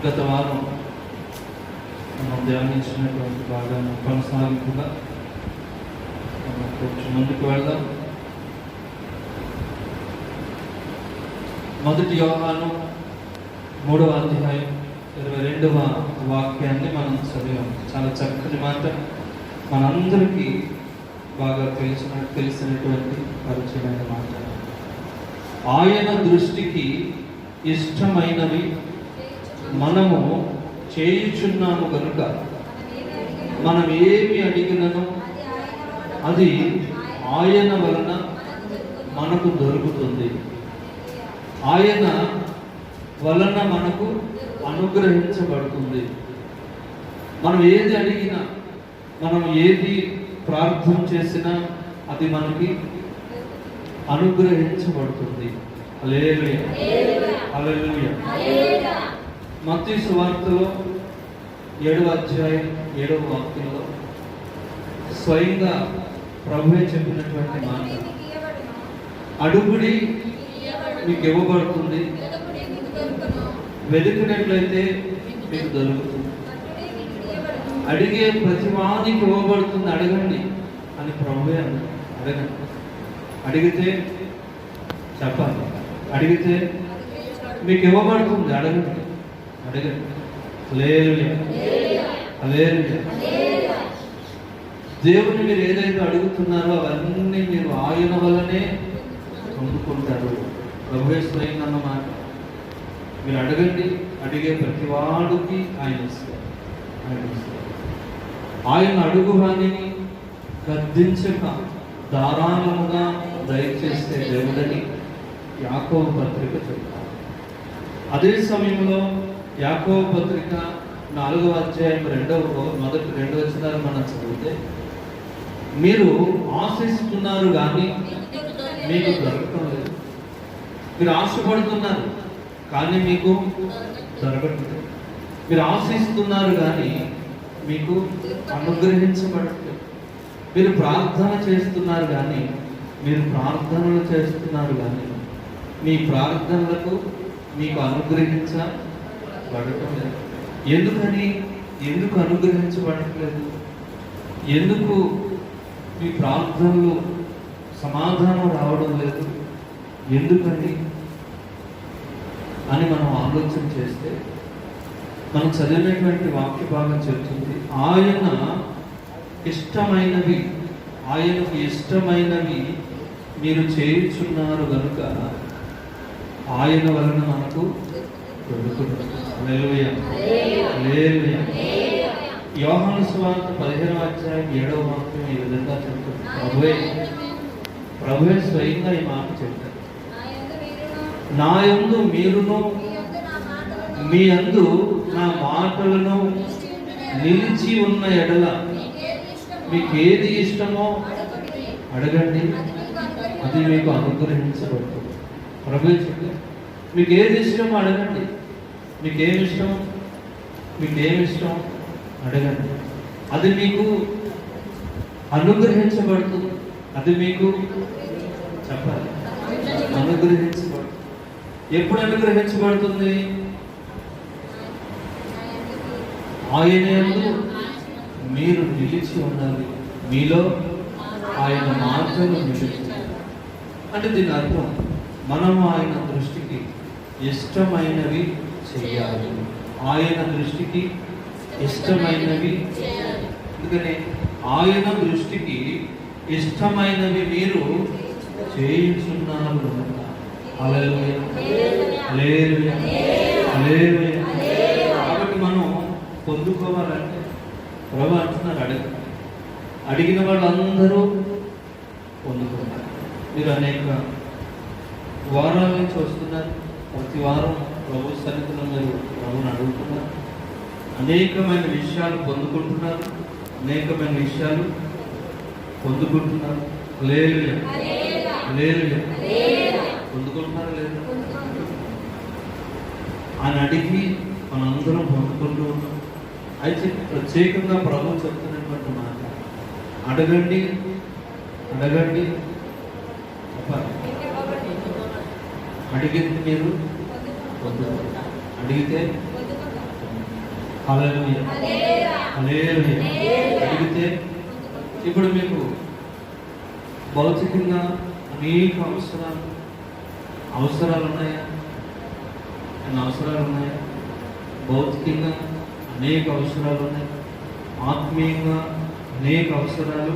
గత వారం మనం ధ్యానించినటువంటి భాగాన్ని కొనసాగింపుగా మనం కొంచెం ముందుకు వెళ్దాం. మొదటి యోహాను 3వ అధ్యాయం 22వ వాక్యాన్ని మనం చదివాం. చాలా చక్కని మాట, మనందరికీ బాగా తెలిసినటువంటి పరిచయమైన మాట. ఆయన దృష్టికి ఇష్టమైనవి మనము చేయుచున్నాము కనుక మనం ఏమి అడిగినను అది ఆయన వలన మనకు దొరుకుతుంది. ఆయన వలన మనకు అనుగ్రహించబడుతుంది. మనం ఏది అడిగినా, మనం ఏది ప్రార్థన చేసినా అది మనకి అనుగ్రహించబడుతుంది. హల్లెలూయా, హల్లెలూయా. మత్తయి సువార్తలో 7వ అధ్యాయం 7వ వాక్యంలో స్వయంగా ప్రభువే చెప్పినటువంటి మాట, అడుగుడి మీకు ఇవ్వబడుతుంది, వెతికినట్లయితే మీకు దొరుకుతుంది, అడిగే ప్రతి వానికి ఇవ్వబడుతుంది, అడగండి అని ప్రభువే అన్నాడు. అడగండి, అడిగితే చెప్పాలి, అడిగితే మీకు ఇవ్వబడుతుంది, అడగండి, అడగండి. హల్లెలూయా, హల్లెలూయా. దేవుని మీరు ఏదైతే అడుగుతున్నారో అవన్నీ మీరు ఆయన వల్లనే పొందుకుంటారు. ప్రభువే స్వయంగా అన్నమాట. మీరు అడగండి, అడిగే ప్రతి వాడికి ఆయన ఇస్తారు, ఆయన ఇస్తారు. ఆయన అడుగు వాణిని గద్దించక ధారాళముగా దయచేస్తే దేవుడని యాకోబు పత్రిక చెప్తారు. అదే సమయంలో యాకోబు పత్రిక 4వ అధ్యాయం మొదటి 2 వచనాలు మనం చదివితే, మీరు ఆశిస్తున్నారు కానీ మీకు దొరకటం లేదు, మీరు ఆశపడుతున్నారు కానీ మీకు దొరకట్లేదు, మీరు ఆశిస్తున్నారు కానీ మీకు అనుగ్రహించబడట్లేదు, మీరు ప్రార్థన చేస్తున్నారు కానీ మీరు ప్రార్థనలు చేస్తున్నారు కానీ మీ ప్రార్థనలకు మీకు అనుగ్రహించబడటం లేదు. ఎందుకు అనుగ్రహించబడట్లేదు? ఎందుకు మీ ప్రార్థనలు సమాధానం రావడం లేదు? ఎందుకని అని మనం ఆలోచన చేస్తే మనం చదివినటువంటి వాక్య భాగం చెప్తుంది, ఆయనకు ఇష్టమైనవి మీరు చేయుచున్నారు కనుక ఆయన వలన మనకు దొరుకుతుంది. హల్లెలూయా, హల్లెలూయా. యోహాను సువార్త 15వ అధ్యాయం 7వ వాక్యం ఈ విధంగా చెప్తుంది. ప్రభువే స్వయంగా ఈ మాట చెప్తారు, నా యందు మీరును మీ యందు నా మాటలను నిలిచి ఉన్న ఎడల మీకు ఏది ఇష్టమో అడగండి, అది మీకు అనుగ్రహించబడుతుంది. ప్రభువే చెప్తారు, మీకు ఏది ఇష్టమో అడగండి, మీకేమి ఇష్టం అడగండి, అది మీకు అనుగ్రహించబడుతుంది. అది మీకు చెప్పాలి, అనుగ్రహించబడుతుంది. ఎప్పుడు అనుగ్రహించబడుతుంది? ఆయన యందు మీరు నిలిచి ఉండాలి, మీలో ఆయన మాటలు నిలిచి. అంటే దీని అర్థం, మనము ఆయన దృష్టికి ఇష్టమైనవి చేయాలి. ఆయన దృష్టికి ఇష్టమైనవి, అందుకని ఆయన దృష్టికి ఇష్టమైనవి మీరు చేయించున్నారు కనుక. హల్లెలూయా, హల్లెలూయా, హల్లెలూయా. కాబట్టి మనం పొందుకోవాలంటే ప్రభు అంటున్నారు, అడిగిన వాళ్ళందరూ పొందుకున్నారు. మీరు అనేక వారాల నుంచి వస్తున్నారు, ప్రతి వారం ప్రభు సన్నిధిలో మీరు ప్రభుని అడుగుతున్నారు, అనేకమైన విషయాలు పొందుకుంటున్నారు, అనేకమైన విషయాలు పొందుకుంటున్నారు. హల్లెలూయా, హల్లెలూయా. పొందుకుంటున్నారు లేదా? ఆయన అడిగి మనందరం పొందుకుంటూ ఉన్నాం. అయితే ప్రత్యేకంగా ప్రభు చెప్తున్నటువంటి మాట, అడగండి, అడగండి, చెప్పాలి. అడిగింది మీరు పొందుతారు, అడిగితే హల్లెలూయా, హల్లెలూయా. అడిగితే ఇప్పుడు మీకు భౌతికంగా అనేక అవసరాలు ఉన్నాయా? అవసరాలు ఉన్నాయా? భౌతికంగా అనేక అవసరాలు ఉన్నాయి, ఆత్మీయంగా అనేక అవసరాలు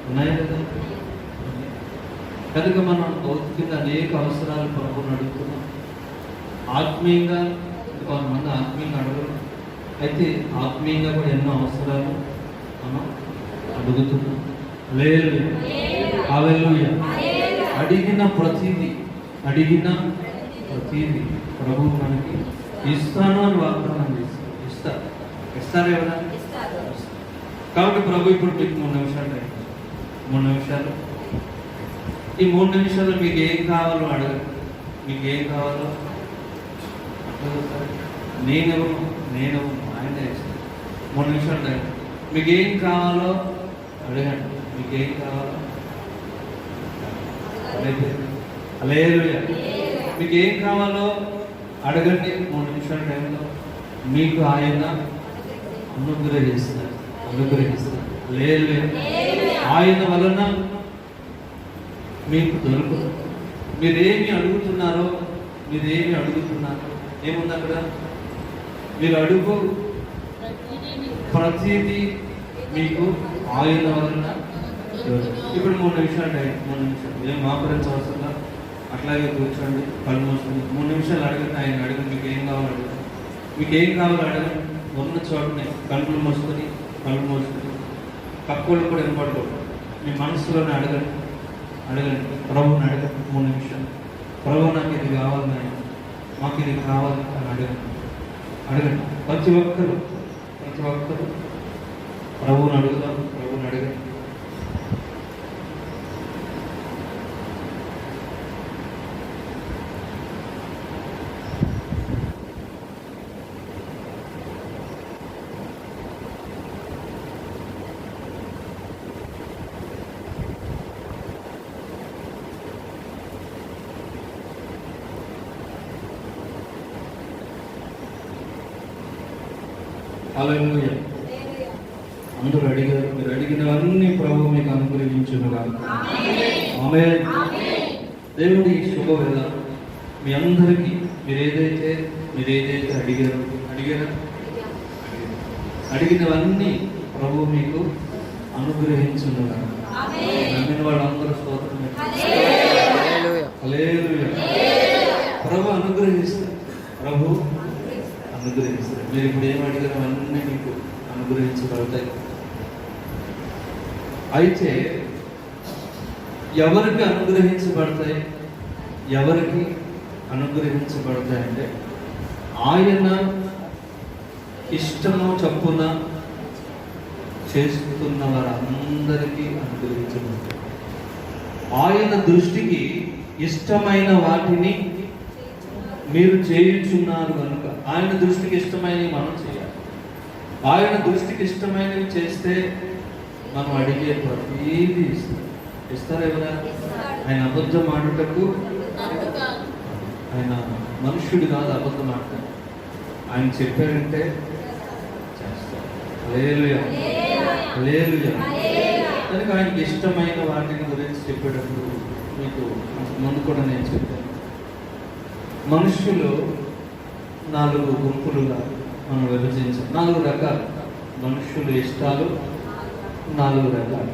ఉన్నాయి కదా. కనుక మనం భౌతికంగా అనేక అవసరాలు ప్రభువుని అడుగుతున్నాం. ఆత్మీయంగా కొంతమంది ఆత్మీయంగా అడగరు, అయితే ఆత్మీయంగా కూడా ఎన్నో అవసరాలు మనం అడుగుతున్నాం. హల్లెలూయా. అడిగిన ప్రతిదీ ప్రభువు మనకి ఇస్తాను అని వాగ్దానం చేస్తారు. ఇస్తారు ఎవరా? కాబట్టి ప్రభు ఇప్పుడు మీకు 3 నిమిషాలు అయింది. 3 నిమిషాలు, ఈ 3 నిమిషాలు మీకు ఏం కావాలో అడగండి. మీకు ఏం కావాలో నేను ఆయన ఇస్తాను. 3 నిమిషాలు అడగండి. మీకు ఏం కావాలో అడగండి. మీకు ఏం కావాలో హల్లెలూయా. మీకు ఏం కావాలో అడగండి. 3 నిమిషాల టైంలో మీకు ఆయన అనుగ్రహిస్తారు. హల్లెలూయా. ఆయన వలన మీకు దొరుకుతుంది. మీరేమి అడుగుతున్నారో ఏముంది అక్కడ? మీరు అడుగు ప్రతిదీ మీకు ఆయన వలన. ఇప్పుడు 3 నిమిషాలు టైం. 3 నిమిషాలు ఏం మాపరించవలసిందా? అట్లాగే కూర్చోండి, కళ్ళు మూసుకుని 3 నిమిషాలు అడగండి. ఆయన అడగండి. మీకు ఏం కావాలో అడగండి. ఉన్న చోటనే కళ్ళు మూసుకొని పక్కోళ్ళు కూడా వినపడకూడదు. మీ మనసులోనే అడగండి. ప్రభువుని అడగండి. 3 నిమిషాలు ప్రభు నాకు ఇది కావాలి, మాకు ఇది కావాలి అని అడగండి. ప్రతి ఒక్కరు ప్రభువుని అడుగుదాం. ప్రభువుని అడగండి. హల్లెలూయా. అందరూ అడిగారు. మీరు అడిగినవన్నీ ప్రభు మీకు అనుగ్రహించునుగా. ఆమేన్. దేవుడి ఈ శుభవేళ మీ అందరికీ మీరేదైతే అడిగినవన్నీ ప్రభు మీకు అనుగ్రహించునుగా. నమ్మిన వాళ్ళందరూ స్తోత్రం. హల్లెలూయా. ప్రభు అనుగ్రహిస్తారు. మీరు ఇప్పుడు ఏం అడిగారో అన్నీ మీకు అనుగ్రహించబడతాయి. అయితే ఎవరికి అనుగ్రహించబడతాయి అంటే ఆయన ఇష్టము చొప్పున చేస్తున్న వారందరికీ అనుగ్రహించబడతాయి. ఆయన దృష్టికి ఇష్టమైన వాటిని మీరు చేయుచున్నారు కనుక ఆయన దృష్టికి ఇష్టమైనవి మనం చేయాలి. ఆయన దృష్టికి ఇష్టమైనవి చేస్తే మనం అడిగే ప్రతిదీ ఇస్తారు. ఎవరా? ఆయన అబద్ధం ఆడుటకు ఆయన మనుష్యుడు కాదు, అబద్ధం ఆడతాడు. ఆయన చెప్పారంటే చేస్తారు. హల్లెలూయా. కనుక ఆయనకి ఇష్టమైన వాటిని గురించి చెప్పేటప్పుడు మీకు ముందు కూడా నేను చెప్పాను. మనుషులు 4 గుంపులుగా మనం విభజించాం. 4 రకాలు మనుషుల ఇష్టాలు. 4 రకాలు.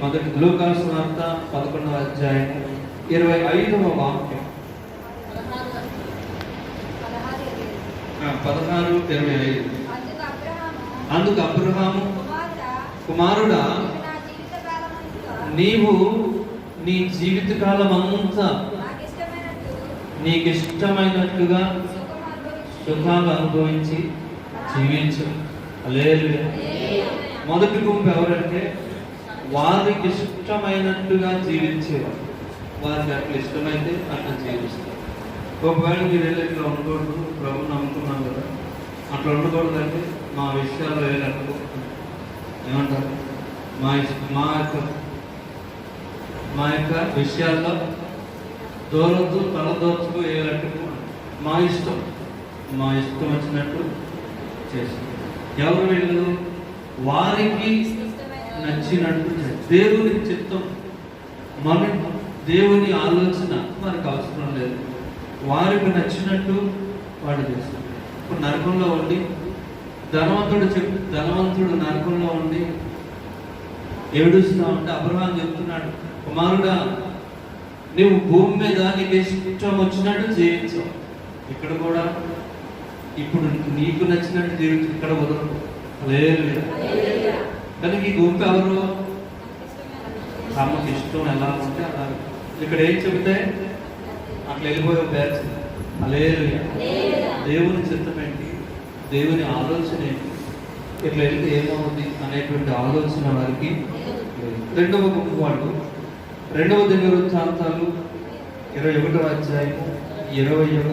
మొదటి లూకాసు వార్త 11వ అధ్యాయం 25వ వాక్యం. 16:25. అందుకు అబ్రహాము, కుమారుడా, నీవు నీ జీవితకాలం అంతా నీకు ఇష్టమైనట్లుగా సుఖాలు అనుభవించి జీవించు. హల్లెలూయా. మొదటి గుంపు ఎవరంటే వారికి ఇష్టమైనట్టుగా జీవించేవారు. వారికి అట్లా ఇష్టమైతే అట్లా జీవిస్తారు. ఒకవేళ మీరు ఇట్లా ఉండకూడదు, ప్రభు నమ్ముకున్నాం కదా, అట్లా ఉండకూడదంటే మా విషయాల్లో ఏమంటారు? మా యొక్క విషయాల్లో దూరద్దు, తలదోచుకు ఏలట్టుకు మా ఇష్టం వచ్చినట్టు చేస్తాం. ఎవరు వీళ్ళు? వారికి నచ్చినట్టు దేవుని చిత్తం, మన దేవుని ఆలోచన మనకు అవసరం లేదు. వారికి నచ్చినట్టు వాడు చేస్తాడు. ఇప్పుడు నరకంలో ఉండి ధనవంతుడు నరకంలో ఉండి ఏడుస్తూ ఉంటే అబ్రహాం చెప్తున్నాడు, కుమారుడా నువ్వు భూమి మీద నీకు ఇష్టం వచ్చినట్టు జీవించు. ఇక్కడ కూడా ఇప్పుడు నీకు నచ్చినట్టు జీవించు, ఇక్కడ వదలదు. లేదు కానీ ఈ గుంపు ఎవరు? తమకు ఇష్టం ఎలా ఉంటే అలా. ఇక్కడ ఏం చెబితే అట్లా వెళ్ళిపోయే బ్యాచ్. లేదు దేవుని చిత్తం ఏంటి, దేవుని ఆలోచన ఏంటి, ఇట్లా వెళ్తే ఏమవుతుంది అనేటువంటి ఆలోచన వారికి. రెండవ గుంపు వాళ్ళు 2వ దినవృత్తాంతాలు 21వ అధ్యాయం 20వ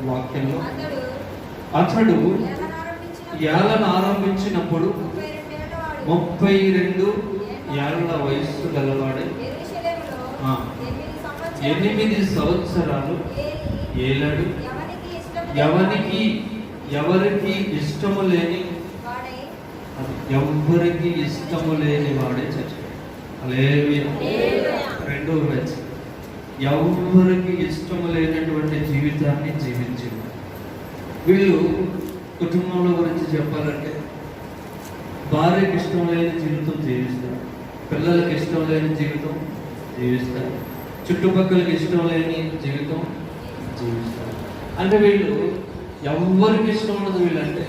వాక్యంలో, అతడు ఏలను ఆరంభించినప్పుడు 32 ఏళ్ల వయస్సు గలవాడే 8 సంవత్సరాలు ఏలాడు. ఎవరికి ఇష్టము లేని ఎవ్వరికి ఇష్టము లేని వాడే చచ్చిపోయాడు. హల్లెలూయా. 2వ వచనం, ఎవ్వరికి ఇష్టము లేనటువంటి జీవితాన్ని జీవించింది. వీళ్ళు కుటుంబంలో గురించి చెప్పాలంటే భార్యకి ఇష్టం లేని జీవితం జీవిస్తారు, పిల్లలకి ఇష్టం లేని జీవితం జీవిస్తారు, చుట్టుపక్కలకి ఇష్టం లేని జీవితం జీవిస్తారు. అంటే వీళ్ళు ఎవరికి ఇష్టం ఉండదు. వీళ్ళంటే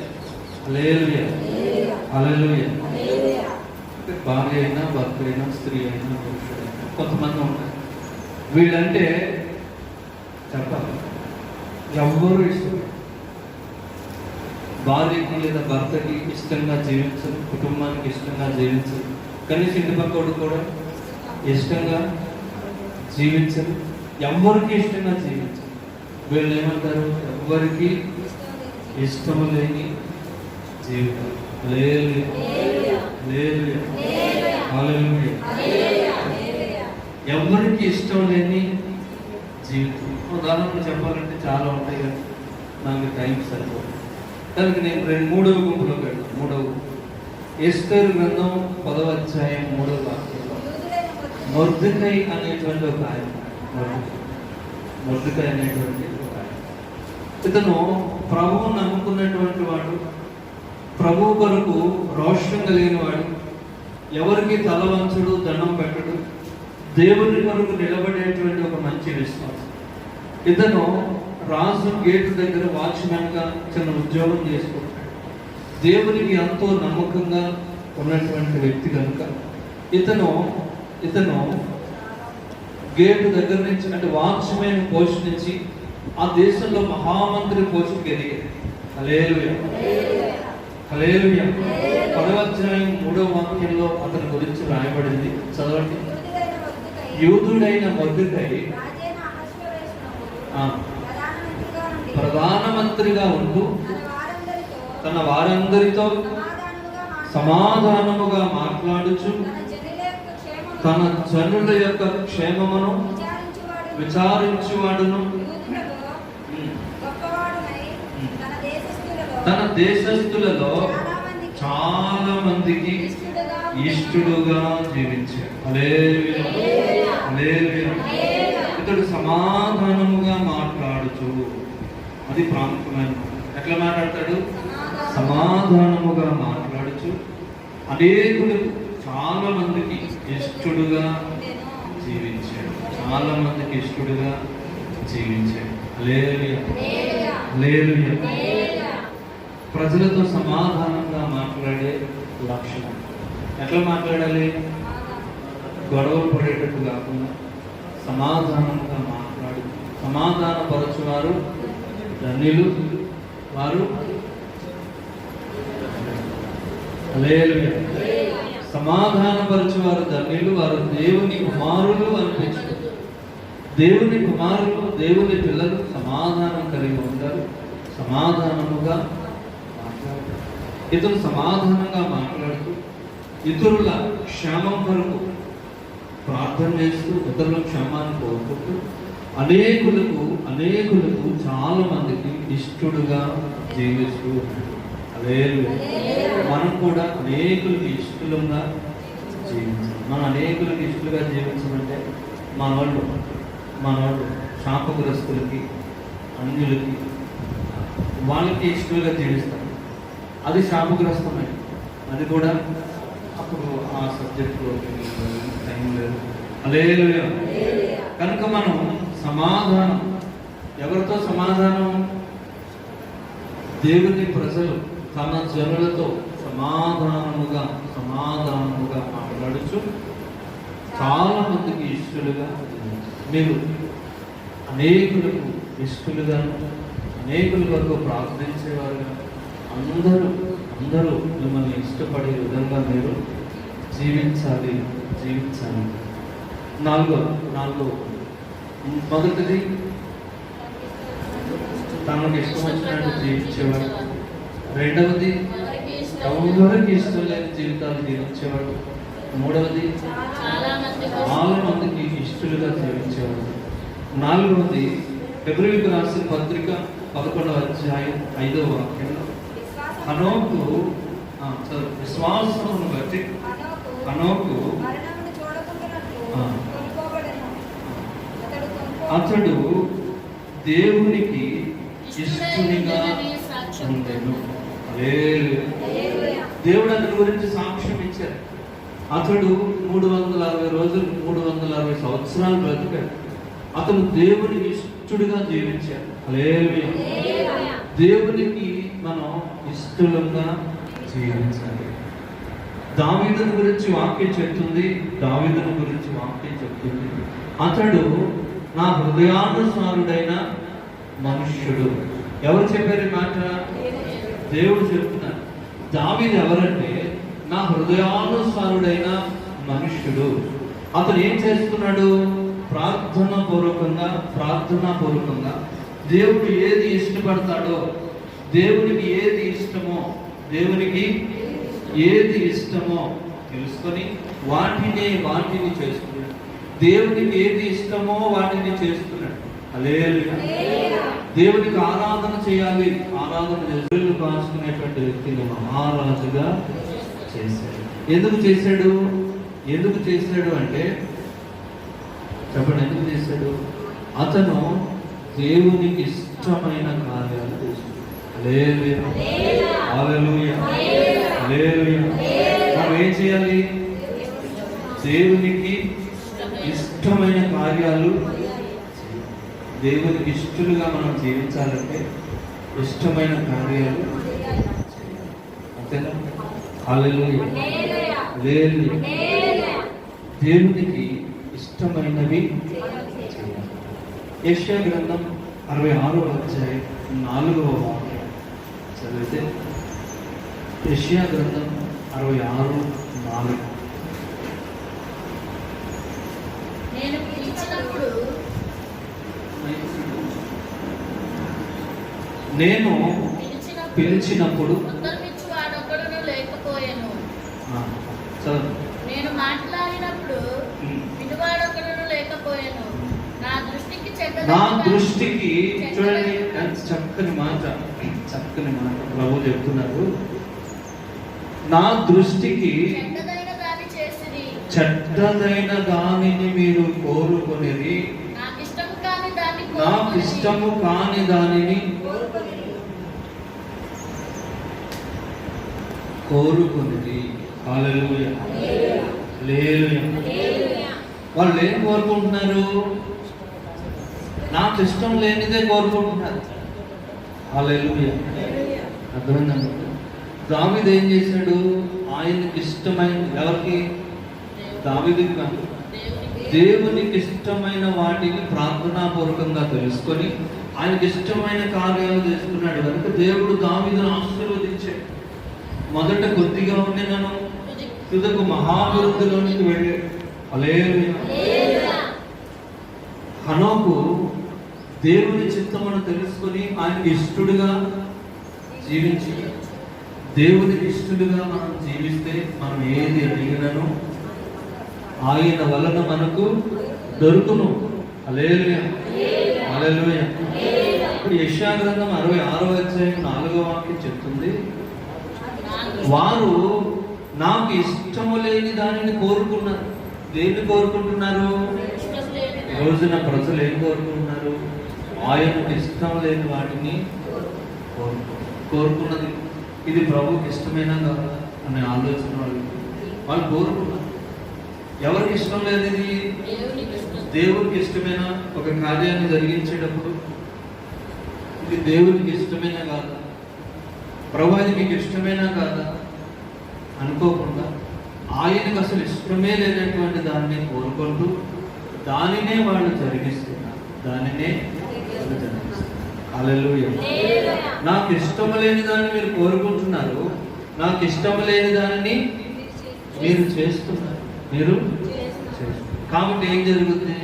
హల్లెలూయా హల్లెలూయా. భార్య అయినా, భర్త అయినా, స్త్రీ అయినా, పురుషుడైనా, కొంతమంది ఉంటారు వీళ్ళంటే చెప్పాలి ఎవ్వరు ఇష్టం. భార్యకి లేదా భర్తకి ఇష్టంగా జీవించరు, కుటుంబానికి ఇష్టంగా జీవించరు, కనీసం ఇంటి పక్కడు కూడా ఇష్టంగా జీవించరు, ఎవరికి ఇష్టంగా జీవించరు. వీళ్ళు ఏమంటారు? ఎవరికి ఇష్టము లేని జీవితం. లేదు ఎవరికి ఇష్టం లేని జీవితం. ఉదాహరణకు చెప్పాలంటే చాలా ఉంటాయి కదా, నాకు టైం సరిపోతుంది. దానికి నేను 3వ గుంపులోకి వెళ్తాను. 3వ ఎస్తేరు గ్రంథం 10వ అధ్యాయం 3వ వాక్యంలో మొర్దెకై అనేటువంటి ఒక ఆయన, మొర్దెకై అనేటువంటి ఒక ఆయన, ఇతను ప్రభువును నమ్ముకున్నటువంటి వాడు, ప్రభువు కొరకు రోషం కలిగిన వాడు, ఎవరికి తల వంచుడు, దండం పెట్టడు, దేవుని కొరకు నిలబడేటువంటి ఒక మంచి విశ్వాసం. ఇతను రాజు గేటు దగ్గర వాచ్మెన్ గా చిన్న ఉద్యోగం చేసుకుంటాడు. దేవునికి ఎంతో నమ్మకంగా ఉన్నటువంటి వ్యక్తి కనుక ఇతను గేటు దగ్గర నుంచి, అంటే వాచ్మెన్ పోస్ట్ నుంచి ఆ దేశంలో మహామంత్రి పోస్టుకి ఎదిగాడు. హల్లెలూయా హల్లెలూయా. 10వ అధ్యాయం 3వ వాక్యంలో అతని గురించి రాయబడింది, చదవండి. యూదుడైన మొర్దెకై ప్రధానమంత్రిగా ఉంటూ తన వారందరితో సమాధానముగా మాట్లాడుచు తన జనుల యొక్క క్షేమమును విచారించువాడును, తన దేశస్థులలో చాలా మందికి ఇష్టడుగా జీవించాడు. హల్లెలూయా హల్లెలూయా. ఇతడు సమాధానముగా మాట్లాడుచు, అది ప్రాముఖ్యమైన. ఎట్లా మాట్లాడతాడు? సమాధానముగా మాట్లాడుచు అనేకులు చాలా మందికి ఇష్టడుగా జీవించాడు. చాలా మందికి ఇష్టడుగా జీవించాడు. హల్లెలూయా హల్లెలూయా. ప్రజలతో సమాధానంగా మాట్లాడే లక్షణం. ఎట్లా మాట్లాడాలి? గొడవలు పడేటట్టు కాకుండా సమాధానంగా మాట్లాడు. సమాధానపరచువారు ధన్యులు, వారు హల్లెలూయా. సమాధానపరచువారు ధన్యులు, వారు దేవుని కుమారులు అనిపించు. దేవుని కుమారులు, దేవుని పిల్లలు సమాధానం కలిగి ఉంటారు, సమాధానముగా మాట్లాడతారు. ఇతను సమాధానంగా మాట్లాడుతూ ఇతరుల క్షేమం కొరకు ప్రార్థన చేస్తూ ఇతరుల క్షేమాన్ని కోరుకుంటూ అనేకులకు చాలా మందికి ఇష్టడుగా జీవిస్తూ ఉంటాడు. హల్లెలూయా. మనం కూడా అనేకులకి ఇష్టలుగా జీవించాలి. మనం అనేకులకి ఇష్టలుగా జీవించమంటే మనోళ్ళు శాపగ్రస్తులకి, అన్యులకి, వాళ్ళకి ఇష్టలుగా జీవిస్తాం. అది శాపగ్రస్తమే. అది కూడా అప్పుడు ఆ సబ్జెక్ట్లో టైం లేదు. హల్లెలూయా. కనుక మనం సమాధానం, ఎవరితో సమాధానం? దేవుని ప్రజలు తన జనులతో సమాధానముగా మాట్లాడుచు చాలా మందికి ఇష్టలుగా, మీరు అనేకులకు ఇష్టలుగాను, అనేకుల వరకు ప్రార్థించేవారుగా, అందరూ మిమ్మల్ని ఇష్టపడే విధంగా మీరు జీవించాలి. నాలుగో మొదటిది తనకు ఇష్టం వచ్చినట్టు జీవించేవాడు. రెండవది ఎవరికి ఇష్టం లేని జీవితాలు జీవించేవాడు. మూడవది చాలా మందికి ఇష్టలుగా జీవించేవాడు. నాలుగవది ఫిబ్రవరికి రాసిన పత్రిక 11వ అధ్యాయం 5వ వాక్యంలో హనోకు విశ్వాసమును బట్టి హనోకు అతడు దేవునికి ఇష్టనిగా ఉండెను. దేవుడు అతని గురించి సాక్ష్యం ఇచ్చారు. అతడు 360 రోజులు 360 సంవత్సరాలు బ్రతికాడు. అతను దేవునికి ఇష్టడుగా జీవించాడు. హల్లెలూయా. దేవునికి మనం ఇష్టలుగా జీవించాలి. దావీదుని గురించి వాక్యం చెప్తుంది. అతడు నా హృదయానుసారుడైన మనుష్యుడు. ఎవరు చెప్పారు ఈ మాట? దేవుడు చెప్తున్నారు. దావీదు ఎవరంటే నా హృదయానుసారుడైన మనుష్యుడు. అతను ఏం చేస్తున్నాడు? ప్రార్థనా పూర్వకంగా దేవుడు ఏది ఇష్టపడతాడో, దేవునికి ఏది ఇష్టమో తెలుసుకొని వాటిని చేస్తున్నాడు. దేవునికి ఏది ఇష్టమో వాటిని చేస్తున్నాడు. హల్లెలూయా. దేవునికి ఆరాధన చేయాలి. ఆరాధన చేసి కాచుకునేటువంటి వ్యక్తిని మహారాజుగా చేశాడు. ఎందుకు చేశాడు అంటే చెప్పండి, ఎందుకు చేశాడు? అతను దేవునికి ఇష్టమైన కార్యాలు చేశాడు. హల్లెలూయా. హల్లెలూయా. హల్లెలూయా. మనం ఏం చేయాలి? దేవునికి ఇష్టమైన కార్యాలు, దేవునికి ఇష్టలుగా మనం జీవించాలంటే ఇష్టమైన కార్యాలు అంతేనా? హల్లెలూయా. హల్లెలూయా. దేవునికి ఇష్టమైనవి చేయాలి. యెషయా గ్రంథం 66వ అధ్యాయం 4వ వాక్యం చదివితే, యెషయా గ్రంథం 66:4 నేను పిలిచినప్పుడు నేను మాట్లాడినప్పుడు వినువాడొకడును లేకపోయాను. నా దృష్టికి చూడండి, చక్కని మాట ప్రభు చెప్తున్నారు. నా దృష్టికి చెడ్డదైన దానిని మీరు కోరుకొనిరి, నాకు ఇష్టము కాని దానిని కోరుకొనిరి. హల్లెలూయా. హల్లెలూయా. వాళ్ళు ఏం కోరుకుంటున్నారు? నాకు ఇష్టం లేనిదే కోరుకుంటున్నారు. హల్లెలూయా. అర్థమైందండి? దావీదు ఏం చేశాడు? ఆయనకి ఇష్టమైన, ఎవరికి? దావీదుకి కాదు, దేవునికి ఇష్టమైన వాటిని ప్రార్థనాపూర్వకంగా తెలుసుకొని ఆయనకి ఇష్టమైన కార్యాలు చేసుకున్నాడు కనుక దేవుడు దావీదును ఆశీర్వదించాడు. మొదట కొద్దిగా ఉండి నన్ను తుదకు మహాభివృద్ధిలోనికి వెళ్ళాడు. హల్లెలూయా. హనోకు దేవుని చిత్తమును తెలుసుకొని ఆయనకి ఇష్టడుగా జీవించి, దేవునికి ఇష్టడుగా మనం జీవిస్తే మనం ఏది అడిగినను ఆయన వలన మనకు దొరుకును. హల్లెలూయా. హల్లెలూయా. ఇప్పుడు యెషయా గ్రంథం 66వ అధ్యాయం 4వ వాక్యం చెప్తుంది, వారు నాకు ఇష్టము లేని దానిని కోరుకున్నారు. దేన్ని కోరుకుంటున్నారు? ఈ రోజున ప్రజలు ఏం కోరుకుంటున్నారు? ఆయనకు ఇష్టం లేని వాటిని కోరుకున్నది. ఇది ప్రభువుకి ఇష్టమైనా కాదా అనే ఆలోచన వాళ్ళు కోరుకున్నారు. ఎవరికి ఇష్టం లేదు ఇది? దేవునికి ఇష్టమైన ఒక కార్యాన్ని జరిగించేటప్పుడు ఇది దేవునికి ఇష్టమైనా కాదా, ప్రభు అది మీకు ఇష్టమైనా కాదా అనుకోకుండా ఆయనకు అసలు ఇష్టమే లేనటువంటి దాన్ని కోరుకుంటూ దానినే వాళ్ళు జరిగిస్తున్నారు. దానినే వాళ్ళు జరిగిస్తున్నారు. హల్లెలూయా. నాకు ఇష్టం లేని దాన్ని మీరు కోరుకుంటున్నారు, నాకు ఇష్టం లేని దానిని మీరు చేస్తున్నారు. మీరు చేస్తున్నారు కాబట్టి ఏం జరుగుతుంది?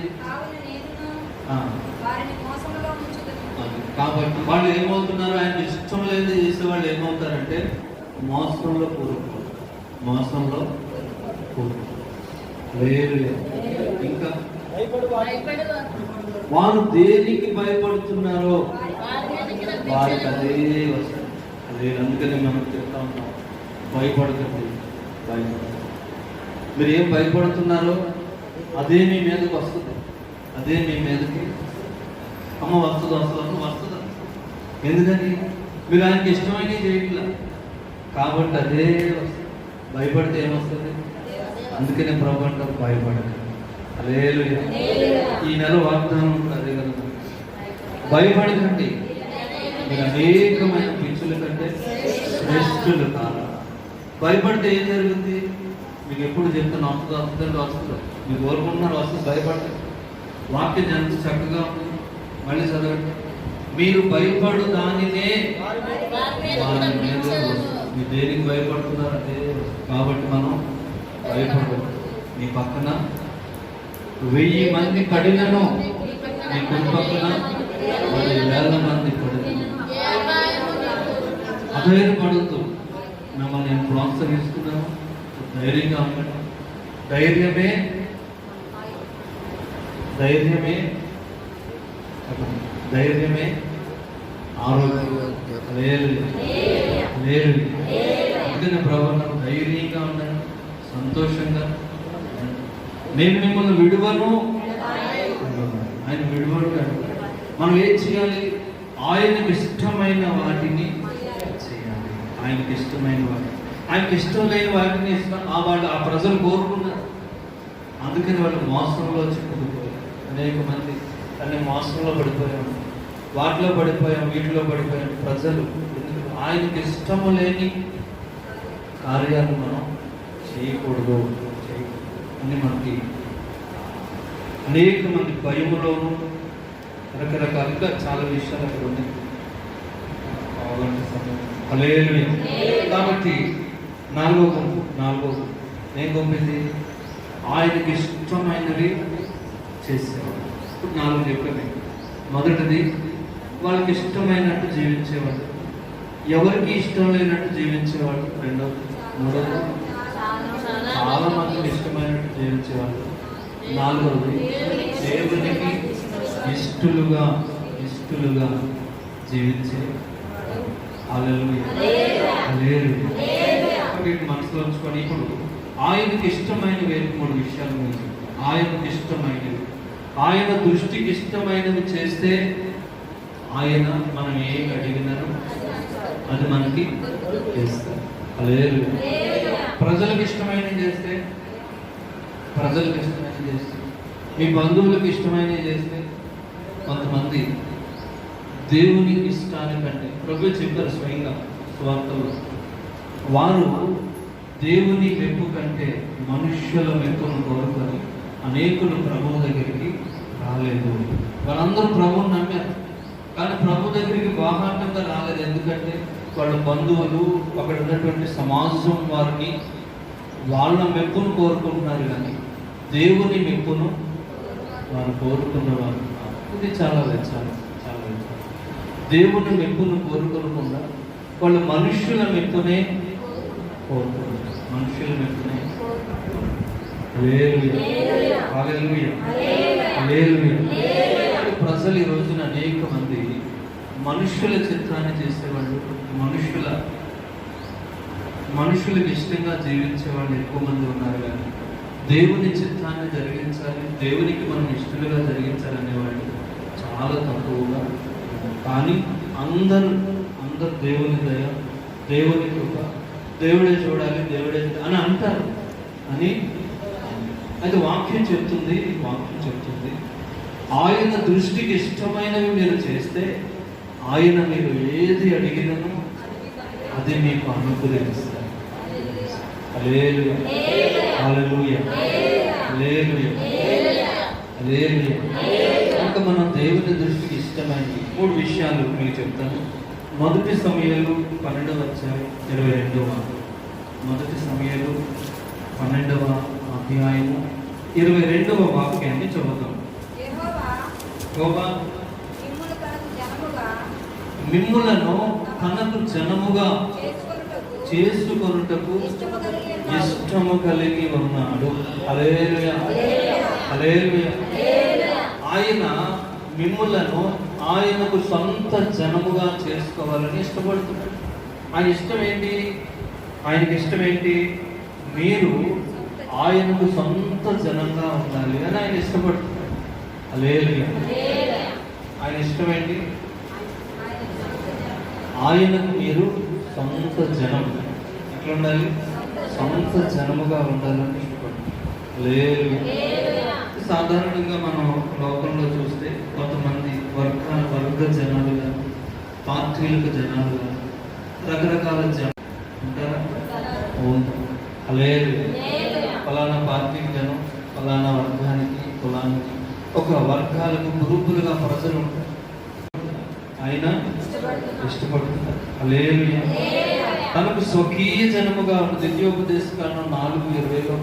కాబట్టి వాళ్ళు ఏమవుతున్నారు? ఆయన ఇష్టం లేనిది చేసే వాళ్ళు ఏమవుతారంటే మోసంలో కూరుకుంటారు. మోసంలో లేదు. ఇంకా వారు దేనికి భయపడుతున్నారో వారికి అదే వస్తుంది. అదే అందుకని మనం చెప్తా ఉంటాం, భయపడకండి. మీరు ఏం భయపడుతున్నారో అదే మీ మీదకి వస్తుంది. అదే మీ మీదకి అమ్మ వస్తుంది. ఎందుకని? మీరు ఆయనకి ఇష్టమైనవి చేయట్లా కాబట్టి అదే వస్తుంది. భయపడితే ఏమొస్తుంది? అందుకనే ప్రభు అంటారు భయపడదు. హల్లెలూయా. ఈ నెల వాగ్దానం అదే కదా, భయపడకండి, మీరు అనేకమైన పిచ్చుల కంటే శ్రేష్ఠులు కాదు. భయపడితే ఏం జరుగుతుంది? మీకు ఎప్పుడు చెప్తాను, వస్తుంది. మీరు కోరుకుంటున్నారు వస్తుంది. భయపడతారు. వాక్యం ఎంత చక్కగా ఉంది, మళ్ళీ చదవండి. మీరు భయపడు దానినే మీరు దేనికి భయపడుతున్నారు అదే. కాబట్టి మనం భయపడదు. మీ పక్కన 1000 మంది పడినను మీ చుట్టుపక్కల 10,000 మంది పడిన అధైర్యపడుతూ మిమ్మల్ని నేను ప్రోత్సహిస్తున్నాను. ధైర్యంగా ఉండండి. ధైర్యమే ఆరోగ్యం. అందుకని ప్రభు ధైర్యంగా ఉండండి, సంతోషంగా. నేను మిమ్మల్ని విడువను. ఆయన విడువను. మనం ఏం చేయాలి? ఆయనకు ఇష్టమైన వాటిని చేయాలి. ఆయనకి ఇష్టమైన వాటిని, ఆయనకి ఇష్టం లేని వాటిని వాళ్ళు ఆ ప్రజలు కోరుకున్నారు. అందుకని వాళ్ళు మోసంలో చిక్కుకుపోయారు. అనేక మంది అన్ని మోసంలో పడిపోయాం, వాటిలో పడిపోయాం, వీటిలో పడిపోయాం. ప్రజలు ఆయనకి ఇష్టము లేని కార్యాలు మనం చేయకూడదు అని మనకి అనేక మంది భయములోను రకరకాలుగా చాలా విషయాలు అక్కడ ఉన్నాయి. హల్లెలూయా. కాబట్టి నాలుగో గుంపు ఏం గుంపింది? ఆయనకి ఇష్టమైనవి చేసేవాడు. ఇప్పుడు 4 చెప్పాను. మొదటిది వాళ్ళకి ఇష్టమైనట్టు జీవించేవాడు. ఎవరికి ఇష్టం లేనట్టు జీవించేవాడు. రెండవది, మూడవది చాలా మందికి ఇష్టమైనట్టు జీవించేవాడు. నాలుగవది దేవునికి ఇష్టలుగా జీవించే. హల్లెలూయా. మనసులో ఉంచుకొని ఇప్పుడు ఆయనకి ఇష్టమైనవి 3 విషయాలు గురించి. ఆయనకి ఇష్టమైనవి, ఆయన దృష్టికి ఇష్టమైనవి చేస్తే ఆయన మనం ఏం అడిగినారో అది మనకి చేస్తారు. హల్లెలూయా. ప్రజలకు ఇష్టమైనవి చేస్తే, మీ బంధువులకు ఇష్టమైనవి చేస్తే, కొంతమంది దేవుని ఇష్టానికంటే ప్రభు చెప్పారు స్వయంగా స్వార్థలో, వారు దేవుని మెప్పు కంటే మనుష్యుల మెప్పును కోరుకొని అనేకులు ప్రభువు దగ్గరికి రాలేదు. వాళ్ళందరూ ప్రభువుని నమ్మారు, కానీ ప్రభు దగ్గరికి బాహాటంగా రాలేదు. ఎందుకంటే వాళ్ళ బంధువులు, అక్కడ ఉన్నటువంటి సమాజం వారిని వాళ్ళ మెప్పును కోరుకుంటున్నారు, కానీ దేవుని మెప్పును వారు కోరుకున్నవారు. ఇది చాలా వ్యత్యాసం. దేవుని మెప్పును కోరుకోకుండా వాళ్ళు మనుష్యుల మెప్పునే కోరుకున్నారు. ప్రజలు ఈ రోజున అనేక మంది మనుష్యుల చిత్రాన్ని చేసేవాళ్ళు, మనుషులకు ఇష్టంగా జీవించే వాళ్ళు ఎక్కువ మంది ఉన్నారు, కానీ దేవుని చిత్తాన్ని జరిగించాలి, దేవునికి మనం ఇష్టలుగా జరిగించాలనే వాళ్ళు చాలా తక్కువగా ఉన్నారు. కానీ అందరూ దేవుని దయ, దేవుని కృప, దేవుడే చూడాలి, దేవుడే అని అంటారు. అని అయితే వాక్యం చెప్తుంది ఆయన దృష్టికి ఇష్టమైనవి మీరు చేస్తే ఆయన మీరు ఏది అడిగినను అది మీకు అనుగ్రహిస్తారు. హల్లెలూయా, హల్లెలూయా, హల్లెలూయా, హల్లెలూయా. కనుక మనం దేవుని దృష్టికి ఇష్టమైన 3 విషయాలు మీకు చెప్తాను. మొదటి సమూయేలు 12వ అధ్యాయం 22వ మొదటి సమూయేలు 12వ అధ్యాయము 22వ వాక్యాన్ని చదువుతాం. యెహోవా మిమ్ములను తనకు జనముగా చేసుకొనుటకు ఇష్టము కలిగి ఉన్నాడు. హల్లెలూయా, హల్లెలూయా. ఆయన మిమ్ములను ఆయనకు సొంత జనముగా చేసుకోవాలని ఇష్టపడుతున్నాడు. ఆయన ఇష్టం ఏంటి? ఆయనకి ఇష్టం ఏంటి? మీరు ఆయనకు సొంత జనంగా ఉండాలి అని ఆయన ఇష్టపడుతున్నాడు. హల్లెలూయా. ఆయన ఇష్టం ఏంటి? ఆయనకు మీరు సొంత జనం. ఎట్లా ఉండాలి? సొంత జనముగా ఉండాలని ఇష్టపడుతున్నాడు. హల్లెలూయా. సాధారణంగా మనం లోకంలో చూస్తే కొంతమంది వర్గ జనాలుగా, పార్టీలకు జనాలుగా, రకరకాల జనం ఉంటారా? హల్లెలూయా. ఫలానా పార్టీకి జనం, ఫలానా వర్గానికి, కులానికి, ఒక వర్గాలకు గ్రూపులుగా ప్రజలు ఉంటారు. ఆయన ఇష్టపడుతున్నారు. హల్లెలూయా. తనకు స్వకీయ జనముగా ఉన్న ద్వితీయోపదేశకాండం 4:20లో,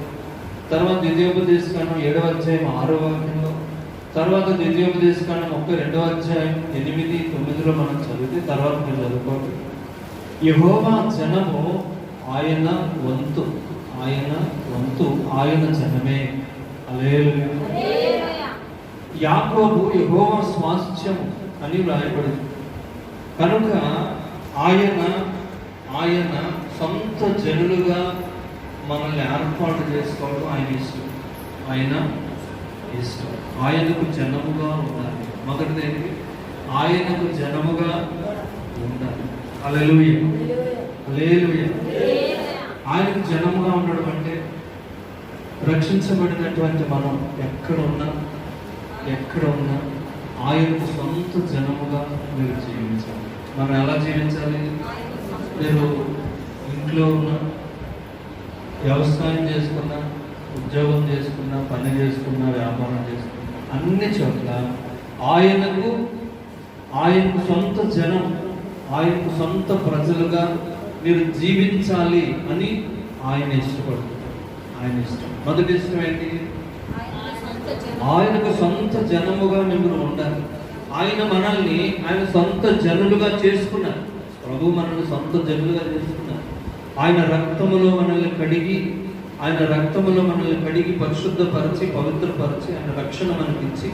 తర్వాత ద్వితీయోపదేశకాండం 7వ అధ్యాయం 6వ వాక్యంలో, తర్వాత ద్వితీయోపదేశకాండం 32వ అధ్యాయం 8, 9లో మనం చదివితే తర్వాత మీరు చదువుకోండి. యెహోవా జనము ఆయన వంతు, ఆయన జనమే. హల్లెలూయా. యాకోబు యెహోవా స్వాస్థ్యము అని వ్రాయబడింది. కనుక ఆయన సొంత జనులుగా మనల్ని ఏర్పాటు చేసుకోవడం ఆయన ఇష్టం. ఆయనకు జనముగా ఉండాలి. మొదటిది ఏంటి? ఆయనకు జనముగా ఉండాలి. హల్లెలూయా, హల్లెలూయా. ఆయనకు జనముగా ఉండడం అంటే రక్షించబడినటువంటి మనం ఎక్కడ ఉన్నా ఆయనకు సొంత జనముగా మీరు జీవించాలి. మనం ఎలా జీవించాలి? మీరు ఇంట్లో ఉన్న, వ్యవసాయం చేసుకున్నా, ఉద్యోగం చేసుకున్నా, పని చేసుకున్నా, వ్యాపారం చేసుకున్నా, అన్ని చోట్ల ఆయనకు సొంత జనం, ఆయనకు సొంత ప్రజలుగా మీరు జీవించాలి అని ఆయన ఇష్టపడుతున్నారు. ఆయన ఇష్టం. మొదటి ఇష్టం ఏంటి? ఆయనకు సొంత జనముగా మీరు ఉండాలి. ఆయన మనల్ని ఆయన సొంత జనులుగా చేసుకున్నారు. ప్రభు మనల్ని సొంత జనులుగా చేసుకున్నారు. ఆయన రక్తములో మనల్ని కడిగి పరిశుద్ధపరిచి, పవిత్రపరిచి, ఆయన రక్షణ మనకిచ్చి,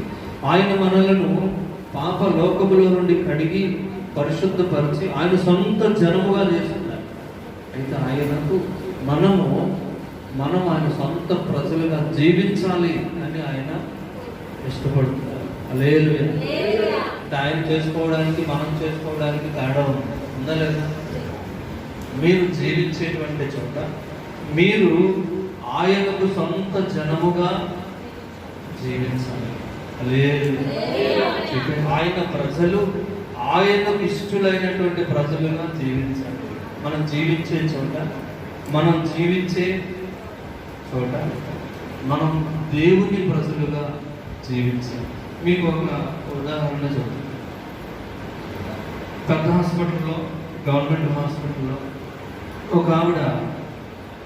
ఆయన మనలను పాప లోకములో నుండి కడిగి పరిశుద్ధపరిచి ఆయన సొంత జనముగా చేస్తున్నారు. అయితే ఆయనకు మనం ఆయన సొంత ప్రజలుగా జీవించాలి అని ఆయన ఇష్టపడుతున్నారు. హల్లెలూయా. ఆయన చేసుకోవడానికి, మనం చేసుకోవడానికి తేడా ఉందా లేదా? మీరు జీవించేటువంటి చోట మీరు ఆయనకు సొంత జనముగా జీవించాలి. హల్లెలూయా. ఆయన ప్రజలు ఆయనకు ఇష్టలైనటువంటి ప్రజలుగా జీవించాలి. మనం జీవించే చోట మనం దేవుని ప్రజలుగా జీవించాలి. మీకు ఒక ఉదాహరణ చెప్తాను. పెద్ద హాస్పిటల్లో, గవర్నమెంట్ హాస్పిటల్లో ఒక ఆవిడ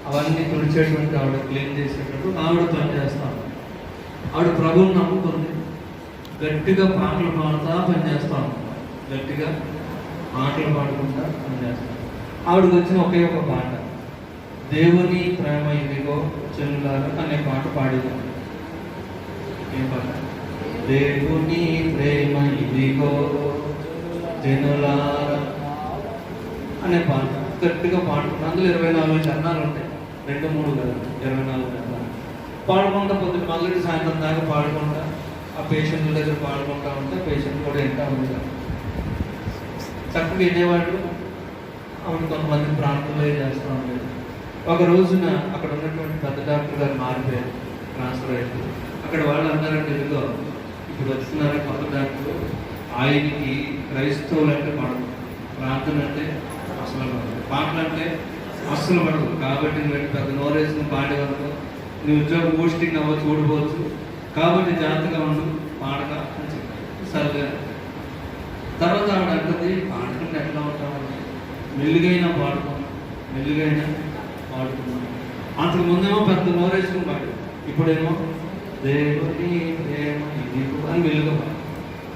అవన్నీ తుడిచేటువంటి, ఆవిడ క్లీన్ చేసేటప్పుడు ఆవిడ పనిచేస్తాను. ఆవిడ ప్రభువుని నమ్ముకుంది. గట్టిగా పాటలు పాడుతూ పనిచేస్తాను. గట్టిగా పాటలు పాడుకుంటా పనిచేస్తాను. ఆవిడకి వచ్చిన ఒకే ఒక పాట, దేవుని ప్రేమ ఇదిగో చెల్లులారా అనే పాట పాడేది. ఏం పాట? దేవుని ప్రేమ ఇదిగో జనులారా అనే పాట. గట్టిగా పాడుకుంటాం. అందులో 24 చరణాలు ఉంటాయి, 2-3 కదా, 24 చరణాలు పాడుకుంటా పొద్దున్న మొదటి సాయంత్రం దాకా పాడుకుంటా ఆ పేషెంట్ల దగ్గర పాడుకుంటా ఉంటే పేషెంట్ కూడా వింటా ఉంది. చక్కగా వినేవాళ్ళు. ఆవిడ కొంతమంది ప్రాంతంలో చేస్తూ ఉండేది. ఒక రోజున అక్కడ ఉన్నటువంటి పెద్ద డాక్టర్ గారు మారిపోయారు, ట్రాన్స్ఫర్ అయ్యారు. అక్కడ వాళ్ళు అన్నారంటే, ఇదిగో ఇప్పుడు వస్తున్నారు కొత్త డాక్టర్, ఆయనకి క్రైస్తవులు అంటే పడదు, ప్రార్థన అంటే అసలు పడదు, పాటలు అంటే అస్సలు పడదు. కాబట్టి నువ్వు పెద్ద నోరేసుకుని పాడే వరకు నీ ఉద్యోగం పోస్టింగ్ అవ్వచ్చు, ఊడిపోవచ్చు, కాబట్టి జాగ్రత్తగా ఉండు, పాడగా అని చెప్పారు. సరిగా తర్వాత ఆవిడ అంటుంది, పాడుకుంటే ఎట్లా ఉంటామంటే మెల్లిగైనా పాడుకున్నాం, మెల్లిగైనా పాడుకున్నాం. అంతకు ముందేమో పెద్ద నోరేసుకుని పాడు, ఇప్పుడేమో దేవుని ప్రేమ ఇది అని మెల్లుగా పాడు,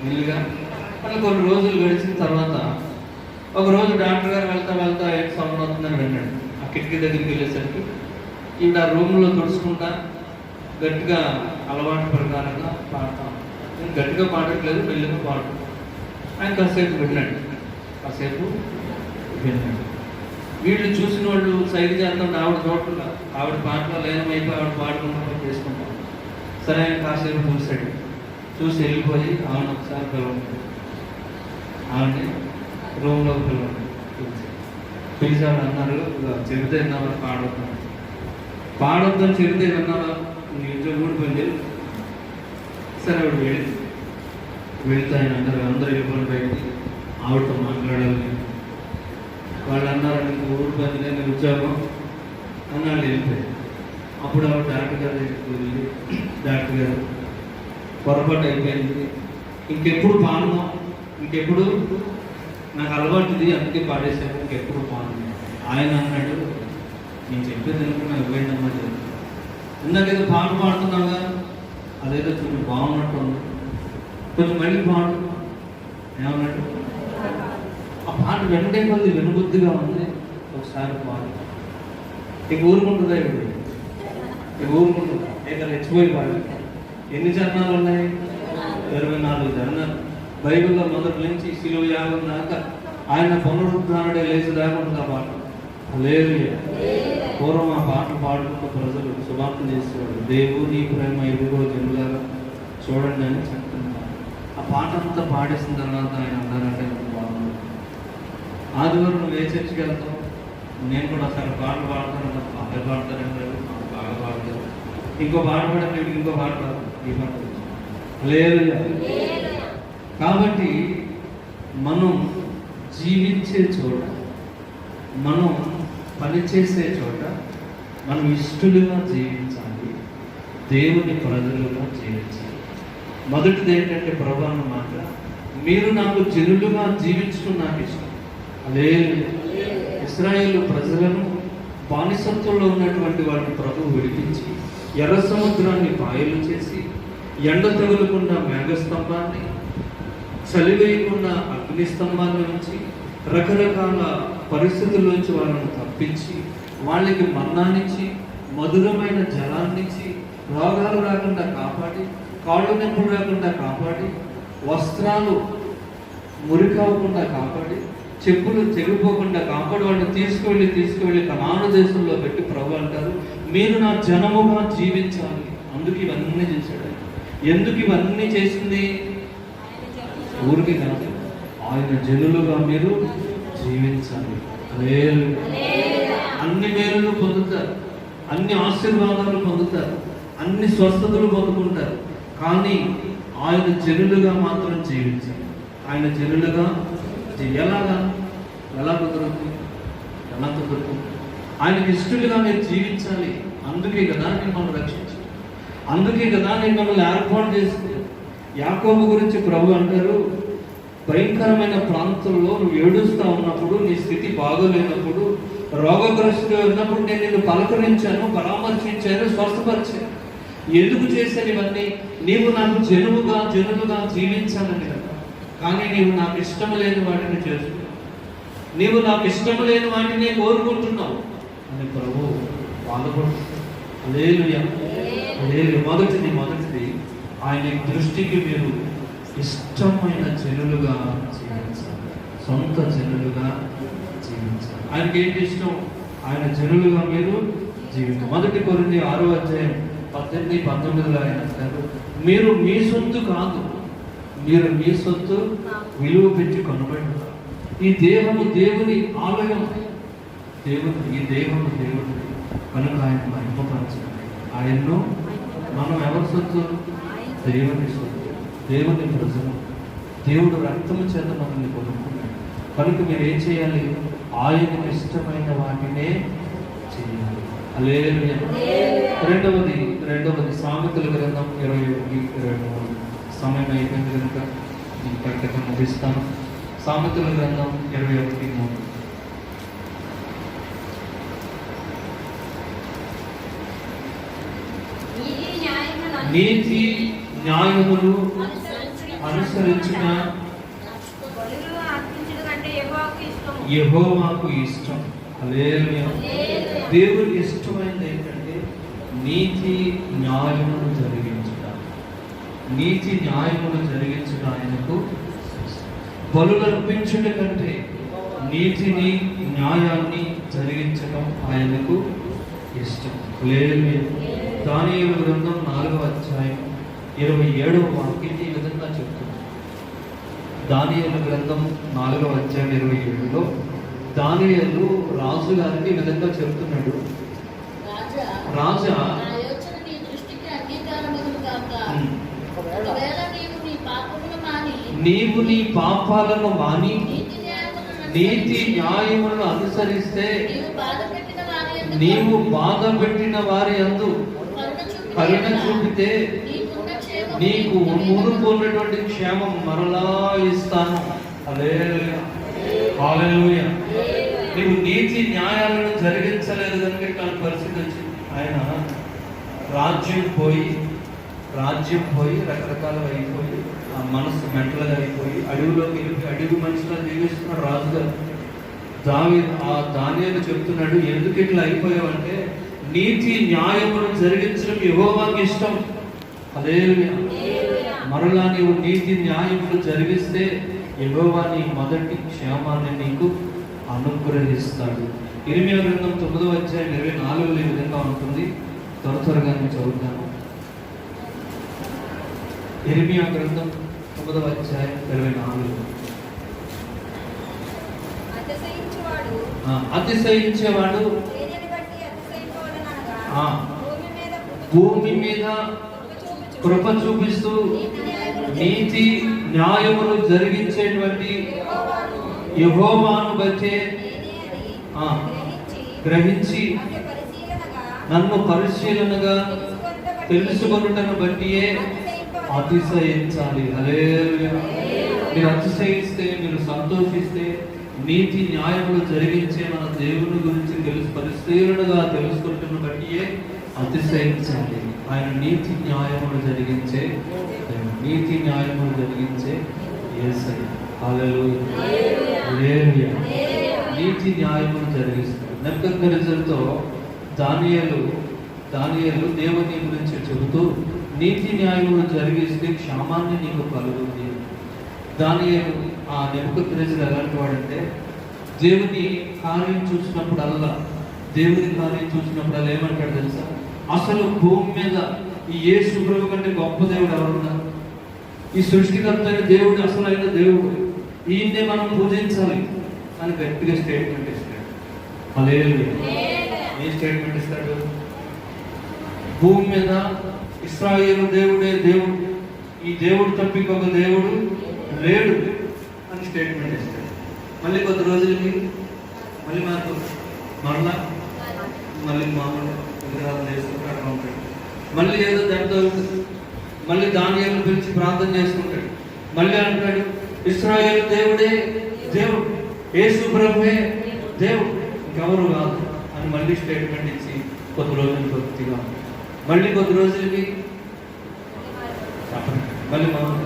మెల్లిగా. అట్లా కొన్ని రోజులు గడిచిన తర్వాత ఒక రోజు డాక్టర్ గారు వెళ్తా ఏం సౌండ్ అవుతుందని విన్నాడు. ఆ కిటికీ దగ్గరికి వెళ్ళేసరికి ఈవిడ రూమ్లో తుడుచుకుంటా గట్టిగా అలవాటు ప్రకారంగా పాడతాం. నేను గట్టిగా పాడట్లేదు, మెల్లిగా పాడుతాను. ఆయన కాసేపు విన్నాడు, కాసేపు విన్నాడు. వీళ్ళు చూసిన వాళ్ళు సైడ్ చేస్తుంటే ఆవిడ చూడకుండా ఆవిడ పాటలో లేనమైపోయి ఆవిడ పాడుకుంటూ చేసుకుంటాం. సరే ఆయన కాసేపు చూశాడు, చూసి వెళ్ళిపోయి ఆవిడ ఒకసారి పిలవండి, ఆవిడని రూమ్లోకి పిలవండి. పిలిచాడు. అన్నారు, చెబితే విన్నావా పాడొద్దని చెబితే విన్నావా, నీ ఉద్యోగం ఊడిపోయింది. సరే ఆవిడ వెళితే ఆయన అందరూ వెళ్ళిపోయిన బయటికి ఆవిడతో మాట్లాడాలి. వాళ్ళు అన్నారు, నీకు ఊడిపోయింది నీ ఉద్యోగం అని వాళ్ళు వెళ్ళిపోయారు. అప్పుడు ఆవిడ డాక్టర్ గారు వెళ్ళి, డాక్టర్ గారు పొరపాటు అయిపోయింది, ఇంకెప్పుడు పాడను, ఇంకెప్పుడు నాకు అలవాటు ఇది, అందుకే పాడేశాను, ఇంకెప్పుడు పాడను. ఆయన అన్నాడు, నేను చెప్పేది అనుకున్నా ఇవ్వండమ్మా చెప్పి, ఇందాకేదో పాట పాడుతున్నావుగా, అదేదో కొంచెం బాగున్నట్టు ఉంది, కొంచెం మళ్ళీ పాడు ఏమన్నాడు. ఆ పాట వెంటనే కొద్ది వినబుద్ధిగా ఉంది, ఒకసారి పాడు. ఇక ఊరుకుంటుందా ఇప్పుడు, ఇక ఊరుకుంటుందా, ఇక రెచ్చిపోయి పాడు. ఎన్ని చరణాలు ఉన్నాయి? 24 చరణాలు. బైబిల్లో మొదటి నుంచి శిలువ యాగం దాకా ఆయన పునరుద్ధానుడే లేచి దాకా ఉంటుంది ఆ పాట. హల్లెలూయా. పూర్వం ఆ పాటలు పాడుకుంటూ ప్రజలు శుభార్త చేసేవాడు. దేవుని ప్రేమ ఎదుగో జనులారా చూడండి అని చెప్తున్నారు. ఆ పాట అంతా పాడేసిన తర్వాత ఆయన అన్నారంటే బాగుంది. ఆదివారం నువ్వు ఏ చర్చికి వెళ్తావు? నేను కూడా అసలు పాటలు పాడతాను, బాగా పాడతానంటారు, బాగా పాడతారు. ఇంకో పాట పాడే ఇంకో పాట పాడు, ఈ పాట లేదు. కాబట్టి మనం జీవించే చోట, మనం పనిచేసే చోట మనం ఇష్టలుగా జీవించాలి, దేవుని ప్రజలుగా జీవించాలి. మొదటిది ఏంటంటే ప్రభువుని మాట, మీరు నాకు జనులుగా జీవించడం నాకు ఇష్టం. అదే ఇశ్రాయేలు ప్రజలను బానిసత్వంలో ఉన్నటువంటి వాటిని ప్రభువు విడిపించి ఎర్ర సముద్రాన్ని పాయలు చేసి, ఎండ తగులకుండా మేఘస్తంభాన్ని, చలి వేయకుండా అగ్నిస్తంభాన్ని ఉంచి, రకరకాల పరిస్థితుల్లోంచి వాళ్ళను తప్పించి, వాళ్ళకి మన్నానిచ్చి, మధురమైన జలాన్నిచ్చి, రోగాలు రాకుండా కాపాడి, కాళ్ళు నొప్పులు రాకుండా కాపాడి, వస్త్రాలు మురికవ్వకుండా కాపాడి, చెప్పులు తెగిపోకుండా కాపాడి, వాళ్ళని తీసుకువెళ్ళి కనాను దేశంలో పెట్టి ప్రభు అంటారు, మీరు నా జనముగా జీవించాలి. అందుకు ఇవన్నీ చేశాడు. ఎందుకు ఇవన్నీ చేసింది? ఊరికి కాదు, ఆయన జనులుగా మీరు జీవించాలి. అన్ని మేలులు పొందుతారు, అన్ని ఆశీర్వాదాలు పొందుతారు, అన్ని స్వస్థతలు పొందుకుంటారు. కానీ ఆయన జనులుగా మాత్రం జీవించాలి. ఆయన జనులుగా ఎలా కుదురుతుంది? ఆయనకి ఇష్టలుగా మీరు జీవించాలి. అందుకే కదా మిమ్మల్ని రక్షించాలి, అందుకే కదా నేను మిమ్మల్ని ఏర్పాటు చేస్తుంది. యాకోబు గురించి ప్రభు అంటారు, భయంకరమైన ప్రాంతంలో నువ్వు ఏడుస్తూ ఉన్నప్పుడు, నీ స్థితి బాగోలేనప్పుడు, రోగగ్రస్తుడు ఉన్నప్పుడు నేను నిన్ను పలకరించాను, పరామర్శించాను, స్వస్థపరిచాను. ఎందుకు చేశాను ఇవన్నీ? నీవు నాకు జనులుగా జీవించాలని కదా. కానీ నీవు నాకు ఇష్టం లేని వాటిని చేస్తున్నావు, నీవు నాకు ఇష్టం లేని వాటిని కోరుకుంటున్నావు అని ప్రభు బాధపడుతున్నాడు. హల్లెలూయా. మొదటిది ఆయన దృష్టికి మీరు ఇష్టమైన జనులుగా జీవించాలి, సొంత జనులుగా జీవించాలి. ఆయనకి ఏంటి ఇష్టం? ఆయన జనులుగా మీరు జీవితం. 1 కొరింథీ 6:18-19 ఆయన అంటారు, మీరు మీ సొత్తు కాదు, మీరు మీ సొత్తు విలువ పెట్టి కొనబడిన ఈ దేహము దేవుని ఆలయం. ఈ దేహము దేవుని కనుక ఆయన మహిమపరచాలి. ఆయన్ను మనం ఎవరి సొత్తు? దేవుని సొత్తు, దేవుని ప్రజలు. దేవుడు రక్తము చేత మనల్ని కొనుక్కున్నాడు కనుక మీరు ఏం చేయాలి? ఆయనకు ఇష్టమైన వాటినే చేయాలి. హల్లెలూయా. రెండవది సామెతల గ్రంథం 21:23. సమయం అయిపోయింది కనుక ఇక్కడికి ముగిస్తాను. సామెతల గ్రంథం 21:3. నీతి న్యాయములు అనుసరించిన యెహోవాకు ఇష్టం. హల్లెలూయా. దేవునికి ఇష్టమైనది ఏంటంటే నీతి న్యాయమును జరిగించడం. నీతి న్యాయమును జరిగించడం ఆయనకు బలులు అర్పించుట కంటే నీతిని న్యాయాన్ని జరిగించడం ఆయనకు ఇష్టం. హల్లెలూయా. దానియేలు గ్రంథం 4:27 ఈ విధంగా చెప్తుంది. దానియేలు గ్రంథం 4:27 దానియేలు రాజు గారికి ఈ విధంగా చెప్తున్నాడు, రాజా నీవు నీ పాపాలను మాని నీతి న్యాయములను అనుసరిస్తే నీవు బాధ పెట్టిన వారి యందు కరుణ చూపితే నీకు మునుపు ఉన్నటువంటి క్షేమం మరలా ఇస్తాను. హల్లెలూయా. హల్లెలూయా. నీవు నీతి న్యాయాలను జరిగించలేదు కనుక ఇట్లాంటి పరిస్థితి వచ్చింది. ఆయన రాజ్యం పోయి రకరకాలుగా అయిపోయి ఆ మనసు మెంటలుగా అయిపోయి అడవిలోకి వెళ్ళి అడవి మనుషులను జీవిస్తున్నాడు రాజుగారు. దానియేలు చెప్తున్నాడు, ఎందుకు ఇట్లా అయిపోయావంటే నీతి న్యాయమును జరిగించడం యెహోవాకి ఇష్టం. హల్లెలూయా. మరలా నీవు నీతి న్యాయములు జరిగిస్తే యెహోవా నీ మొదటి క్షేమాన్ని నీకు అనుగ్రహిస్తాడు. ఇర్మియా గ్రంథం 9:24 ఈ విధంగా ఉంటుంది. త్వరగా నేను చదువుతాను. ఇర్మియా గ్రంథం 9:24. అతిశయించేవాడు భూమి మీద కృప చూపిస్తూ నీతి న్యాయములు జరిగించేటువంటి యెహోవాను బట్టే గ్రహించి నన్ను పరిశీలనగా తెలుసుకొనుటను బట్టియే అతిశయించాలి. హల్లెలూయా. మీరు అతిశయిస్తే, మీరు సంతోషిస్తే, నీతి న్యాయములు జరిగించే మన దేవుని గురించి పరిశీలనగా తెలుసుకుంటున్న బట్టియే అతిశయించాలి. ఆయన నీతి న్యాయములు జరిగించే నీతి న్యాయములు జరిగించే యేసయ్య. హల్లెలూయా. హల్లెలూయా. నీతి న్యాయములు జరిగిస్తాడు. నెబుకద్నెజరుతో దానియేలు దేవుని గురించి చెబుతూ నీతి న్యాయములు జరిగిస్తే క్షేమాన్ని నీకు కలుగుతుంది. దానియేలు ఆ నెబుకద్నెజరు ఎలాంటి వాడంటే దేవుని కార్యం చూసినప్పుడల్లా ఏమంటాడు తెలుసా? అసలు భూమి మీద ఈ యేసు ప్రభువు కంటే గొప్ప దేవుడు ఎవరున్నారు? ఈ సృష్టికర్త అయిన దేవుడు, అసలైన దేవుడు, ఈయన్నే మనం పూజించాలి అని గట్టిగా స్టేట్మెంట్ ఇస్తాడు. హల్లెలూయా. ఏ స్టేట్మెంట్ ఇస్తాడు? భూమి మీద ఇశ్రాయేలు దేవుడే దేవుడు, ఈ దేవుడు తప్ప ఇంకొక దేవుడు లేడు అని స్టేట్మెంట్ ఇస్తాడు. మళ్ళీ కొద్ది రోజులకి మళ్ళీ మామూలు విగ్రహాలు వేసుకుంటాడు, మళ్ళీ ఏదో దాంతో మళ్ళీ దానియేలు పిలిచి ప్రార్థన చేసుకుంటాడు. మళ్ళీ అంటాడు ఇశ్రాయేలు దేవుడే దేవుడు, యేసు ప్రభువే దేవుడు, ఇంకెవరు కాదు అని మళ్ళీ స్టేట్మెంట్ ఇచ్చి కొద్ది రోజులు భక్తిగా మళ్ళీ కొద్ది రోజులకి మళ్ళీ మామూలు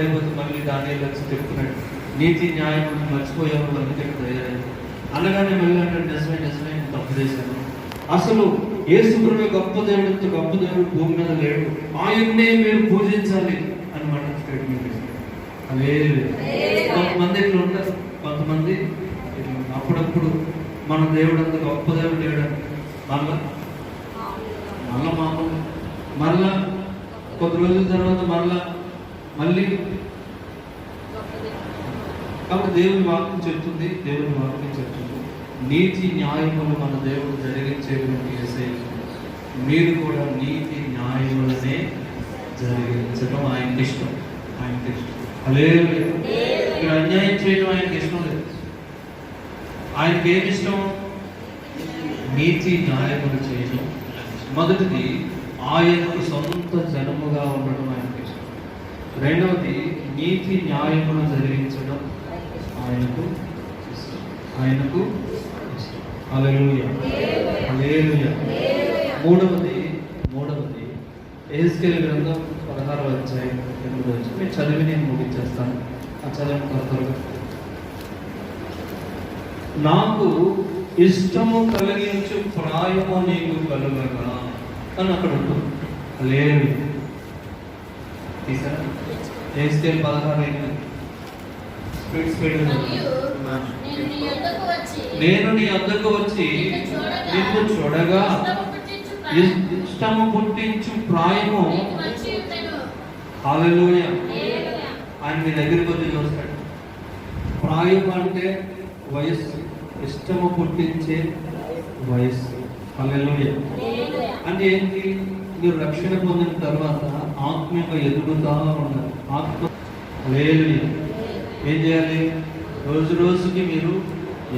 అయిపోతే మళ్ళీ దానియేలు వచ్చి చెప్తున్నాడు నీతి న్యాయం మర్చిపోయాము అందుకే తయారైంది అనగానే మళ్ళీ అంటాడు నిజమే తప్పు చేశాను. అసలు యేసు ప్రభువే గొప్ప దేవుడు, ఇంత గొప్ప దేవుడు భూమి మీద లేడు, ఆయన్నే మీరు పూజించాలి అనమాట స్టేట్మెంట్. కొంతమంది ఇట్లా ఉంటారు, కొంతమంది అప్పుడప్పుడు మన దేవుడు అంత గొప్ప దేవుడు లేడని మళ్ళా మామూలు మళ్ళా కొద్ది రోజుల తర్వాత మళ్ళీ కాబట్టి దేవుని వాక్యం చెప్తుంది, నీతి న్యాయములు మన దేవుడు జరిగించేటువంటి యేసయ్య మీరు కూడా నీతి న్యాయములనే జరిగించడం ఆయనకి ఇష్టం. హల్లెలూయా. మీరు అన్యాయం చేయడం ఆయనకి ఇష్టం లేదు. ఆయనకి ఏమి ఇష్టం? నీతి న్యాయములు చేయడం. మొదటిది ఆయనకు సొంత జనముగా ఉండడం ఆయనకి ఇష్టం. రెండవది నీతి న్యాయములు జరిగించడం ఆయనకు ఇష్టం. హల్లెలూయా. మూడవది యెహెజ్కేలు గ్రంథం 16వ అధ్యాయం 8వ వచనం. నేను చదివి నేను ముగించేస్తాను. ఆ చదవడం త్వరగా. నాకు ఇష్టము కలిగించు ప్రాయము నీకు కలుగగా అని అక్కడ ఉంటుంది. లేదు తీసారా? యెహెజ్కేలు 16:8. నేను నీ వద్దకు వచ్చి నిన్ను చూడగా ఇష్టము పుట్టించు ప్రాయము. హల్లెలూయా. ఆయన మీ దగ్గరికి వచ్చి చూస్తాడు. ప్రాయం అంటే వయస్సు, ఇష్టము పుట్టించే వయస్సు. హల్లెలూయా. అంటే ఏంటి? మీరు రక్షణ పొందిన తర్వాత ఆత్మీయ ఎదుగుతా ఉన్నారు. హల్లెలూయా. ఏం చేయాలి? రోజు రోజుకి మీరు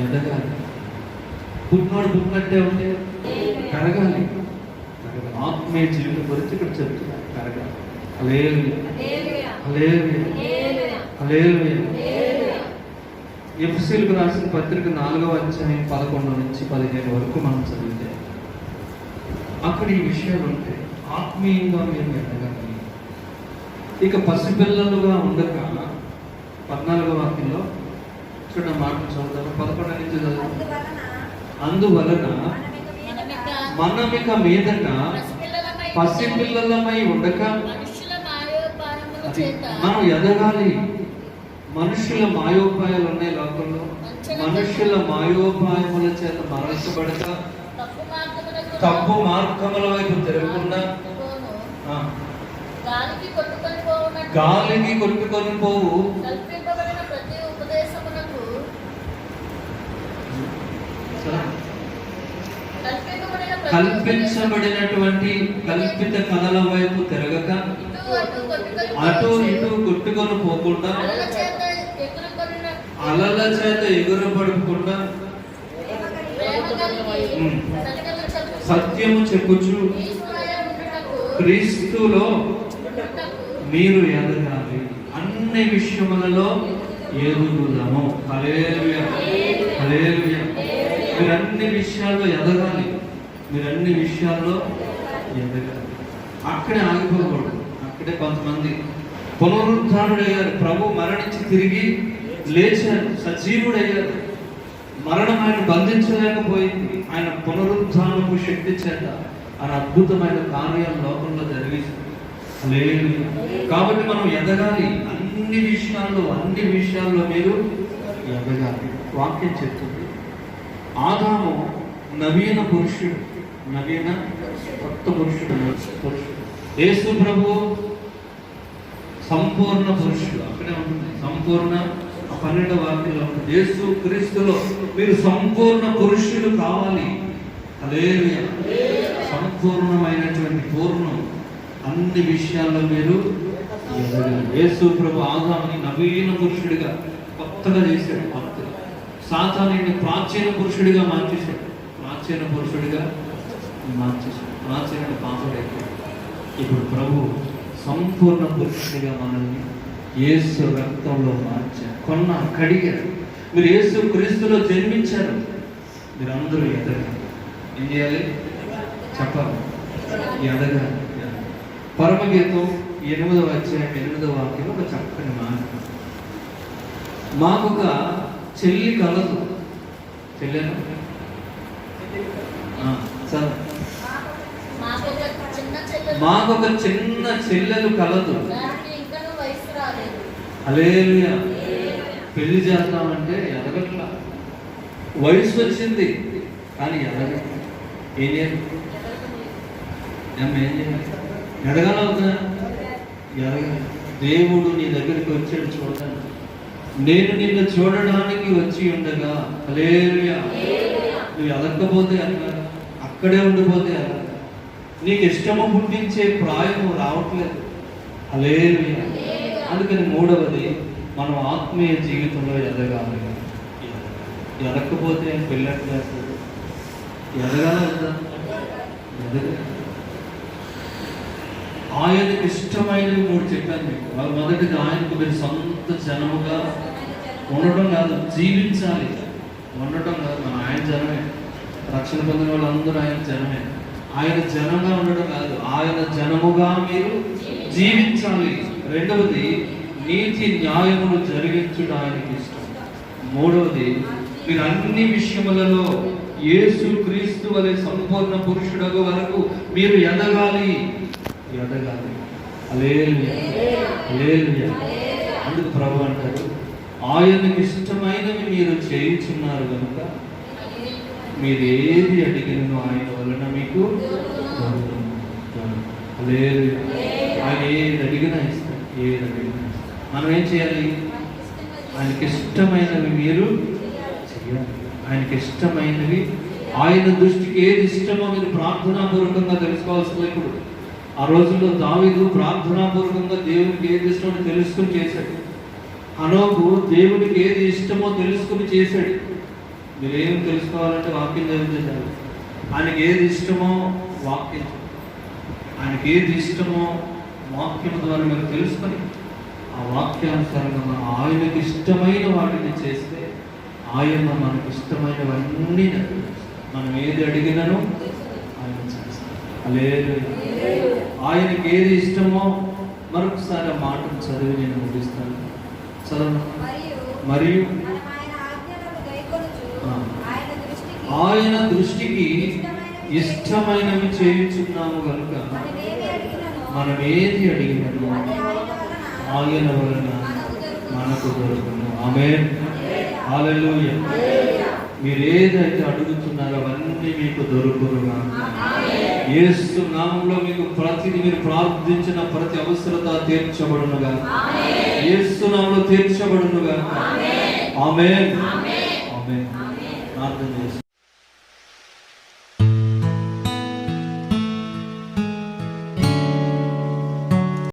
ఎదగాలి. పుట్టినట్టే ఉంటే కరగాలి. ఆత్మీయ జీవితం గురించి ఇక్కడ చెప్తున్నారు. కరగాలి. ఎఫెసీయులకు రాసిన పత్రిక 4వ అధ్యాయం 11 నుంచి 15 వరకు మనం చదివితే అక్కడ ఈ విషయాలు ఉంటాయి. ఆత్మీయంగా మీరు ఎదగాలి. ఇక పసిపిల్లలుగా ఉండక 14వ వాక్యంలో చూడ మాట చదువుతారు. 11 నుంచి చదువు. అందువలన మనమిక మీదట పసిపిల్లలమై ఉండక మనం ఎదగాలి. మనుషుల మాయోపాయాలు ఉన్నాయి లోకంలో. మనుషుల మాయోపాయముల చేత మరల్చబడక తప్పు మార్గముల వైపు తిరగకుండా గాలికి కొట్టుకొని పోవు కల్పించబడినటువంటి కల్పిత కథల వైపు తిరగక అటు ఇటు కొట్టుకొని పోకుండా అలల చేత ఎగురపడకుండా సత్యము చెప్పుచు క్రీస్తులో మీరు ఎదగాలి. అన్ని విషయములలో ఎదుగుదాము. హల్లెలూయా. మీరు అన్ని విషయాల్లో ఎదగాలి. అక్కడే ఆగిపోకూడదు. అక్కడే కొంతమంది పునరుద్ధారుడయ్యారు. ప్రభు మరణించి తిరిగి లేచారు, సజీవుడయ్యారు. మరణం ఆయన బంధించలేకపోయింది. ఆయన పునరుద్ధానపు శక్తి చేత ఆయన అద్భుతమైన కార్యం లోకంలో జరిగింది. కాబట్టి మనం ఎదగాలి. అన్ని విషయాల్లో మీరు ఎదగాలి. వాక్యం చెప్తుంది. ఆదాము నవీన పురుషుడు, కొత్త పురుషుడు. యేసు ప్రభు సంపూర్ణ పురుషుడు. అక్కడే ఉంటుంది సంపూర్ణ. 12వ వాక్యంలో ఉంటుంది. యేసు క్రీస్తులో మీరు సంపూర్ణ పురుషుడు కావాలి. హల్లెలూయా. సంపూర్ణమైనటువంటి పూర్ణం. అన్ని విషయాల్లో మీరు ఎదగాలి. యేసు ప్రభు ఆదాముని నవీన పురుషుడిగా కొత్తగా చేశాడు. సాతానుని ప్రాచీన పురుషుడిగా మార్చేశాడు. ప్రాచీన పాపడైపోయాడు. ఇప్పుడు ప్రభు సంపూర్ణ పురుషుడిగా మనల్ని యేసు రక్తంలో మార్చారు. కడిగారు. మీరు యేసు క్రీస్తులో జన్మించారు. మీరు అందరూ ఎదగాలి. ఏం చేయాలి? చెప్పాలి. ఎదగాలి. పరమగీతం 8వ అధ్యాయం 8వ వాక్యం ఒక చక్కని మాట. మాకొక చెల్లి కలదు. చెల్లెను మాకొక చిన్న చెల్లెలు కలదు. హల్లెలూయా. పెళ్లి చేస్తామంటే ఎదగట్లా. వయసు వచ్చింది కానీ ఎదగ ఏం చేయాలి? ఏం చేయాలి? ఎదగాలవుతా ఎదగాలి. దేవుడు నీ దగ్గరికి వచ్చాడు చూడాలి. నేను నిన్ను చూడడానికి వచ్చి ఉండగా హల్లెలూయా. నువ్వు ఎదగకపోతే అలా, అక్కడే ఉండిపోతే అలా, నీకు ఇష్టము పుట్టించే ప్రాయము రావట్లేదు. హల్లెలూయా. అందుకని మూడవది, మనం ఆత్మీయ జీవితంలో ఎదగాలి. ఎదగకపోతే పెళ్ళట్లేదు. ఎదగాలి. ఆయనకు ఇష్టమైనవి 3 చెప్పాను మీకు. మొదటిది, ఆయనకు మీరు సొంత జనముగా ఉండటం కాదు, జీవించాలి. ఉండటం కాదు, మన ఆయన జనమే. రక్షణ పొందిన వాళ్ళందరూ ఆయన జనమే. ఆయన జనంగా ఉండడం కాదు, ఆయన జనముగా మీరు జీవించాలి. రెండవది, నీతి న్యాయమును జరిగించడం ఆయనకి ఇష్టం. మూడవది, మీరు అన్ని విషయములలో యేసు క్రీస్తు వలె సంపూర్ణ పురుషుడగు వరకు మీరు ఎదగాలి. హల్లెలూయా. హల్లెలూయా. అందుకు ప్రభు అంటారు, ఆయనకి ఇష్టమైనవి మీరు చేయుచున్నారు కనుక మీరు ఏది అడిగినను ఆయన వలన మీకు హల్లెలూయా. ఆయన ఏది అడిగినా ఇస్తారు. ఏది అడిగినా మనం ఏం చేయాలి? ఆయనకి ఇష్టమైనవి మీరు చేయాలి. ఆయనకి ఇష్టమైనవి, ఆయన దృష్టికి ఏది ఇష్టమో మీరు ప్రార్థనాపూర్వకంగా తెలుసుకోవాల్సింది. ఇప్పుడు ఆ రోజుల్లో దావీదు ప్రార్థనాపూర్వకంగా దేవునికి ఏది ఇష్టమో తెలుసుకుని చేశాడు. హనోకు దేవునికి ఏది ఇష్టమో తెలుసుకుని చేశాడు. మీరేం తెలుసుకోవాలంటే వాక్యం చదివితే చాలు. ఆయనకి ఏది ఇష్టమో వాక్యం, ఆయనకి ఏది ఇష్టమో వాక్యం ద్వారా మీరు తెలుసుకొని ఆ వాక్యానుసారంగా మనం ఆయనకి ఇష్టమైన వాటిని చేస్తే ఆయన మనకు ఇష్టమైనవన్నీ మనం ఏది అడిగినను ఆయన చేస్తాం. హల్లెలూయా. ఆయనకి ఏది ఇష్టమో మరొకసారి ఆ మాటను చదివి నేను ముగిస్తాను. చదవండి. మరియు ఆయన దృష్టికి ఇష్టమైనవి చేయుచున్నాము కనుక మనం ఏది అడిగినను ఆయన వలన మనకు దొరుకును. ఆమేన్. హల్లెలూయా. మీరు ఏదైతే అడుగుతున్నారో అవన్నీ మీకు దొరుకునుగా. యేసు నామములో మీకు ప్రతిది మీరు ప్రార్థించిన ప్రతి అవసరత తీర్చబడునుగా. యేసు నామములో తీర్చబడునుగా. ఆమేన్. ఆమేన్. ప్రార్థన చేస్తాం.